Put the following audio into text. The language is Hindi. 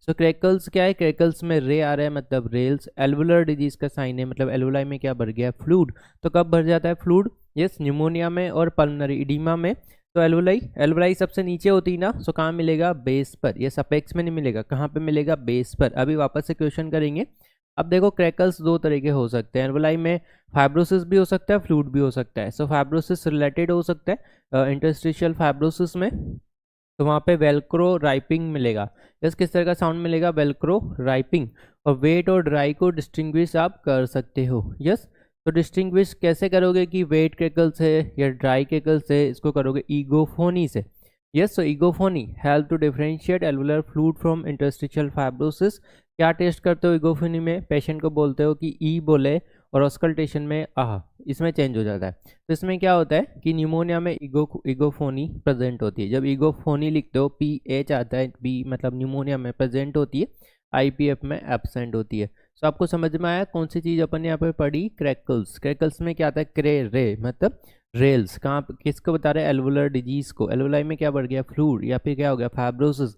सो क्रैकल्स क्या है, क्रैकल्स में रे आ रहा है मतलब रेल्स, एल्वुलर डिजीज का साइन है मतलब एल्वुलाई में क्या भर गया, फ्लूड। तो कब भर जाता है फ्लूड, यस, न्यूमोनिया में और पल्मोनरी इडीमा में। तो एल्वुलाई, एल्वुलाई सबसे नीचे होती है ना, सो कहाँ मिलेगा, बेस पर, ये अपेक्स में नहीं मिलेगा, कहाँ पे मिलेगा, बेस पर। अभी वापस से क्वेश्चन करेंगे। अब देखो क्रैकल्स दो तरह के हो सकते हैं एल्वुलाई में, फाइब्रोसिस भी हो सकता है, फ्लूड भी हो सकता है। सो फाइब्रोसिस रिलेटेड हो सकता है इंटरस्टिशियल फाइब्रोसिस में, तो वहाँ पे वेलक्रो राइपिंग मिलेगा। यस, किस तरह का साउंड मिलेगा, वेलक्रो राइपिंग। और वेट और ड्राई को डिस्टिंग्विश आप कर सकते हो। यस, तो डिस्टिंग्विश कैसे करोगे कि वेट केकल से या ड्राई केकल से, इसको करोगे ईगोफोनी से। Yes, so egophony help to differentiate alveolar fluid from interstitial fibrosis. क्या टेस्ट करते हो ईगोफोनी में, पेशेंट को बोलते हो कि ई बोले और ऑस्कल्टेशन में आह, इसमें चेंज हो जाता है। तो इसमें क्या होता है कि न्यूमोनिया में ईगोफोनी प्रेजेंट होती है। जब ईगोफोनी लिखते हो पी एच आता है, बी मतलब न्यूमोनिया में प्रेजेंट होती है, आईपीएफ में एब्सेंट होती है। सो आपको समझ में आया कौन सी चीज़ अपन ने यहाँ पे पढ़ी, क्रैकल्स। क्रैकल्स में क्या आता है, क्रे रे मतलब रेल्स, कहाँ किसको बता रहे हैं, एल्वुलर डिजीज को। एल्वुलाई में क्या बढ़ गया, फ्लूड, या फिर क्या हो गया, फाइब्रोसिस।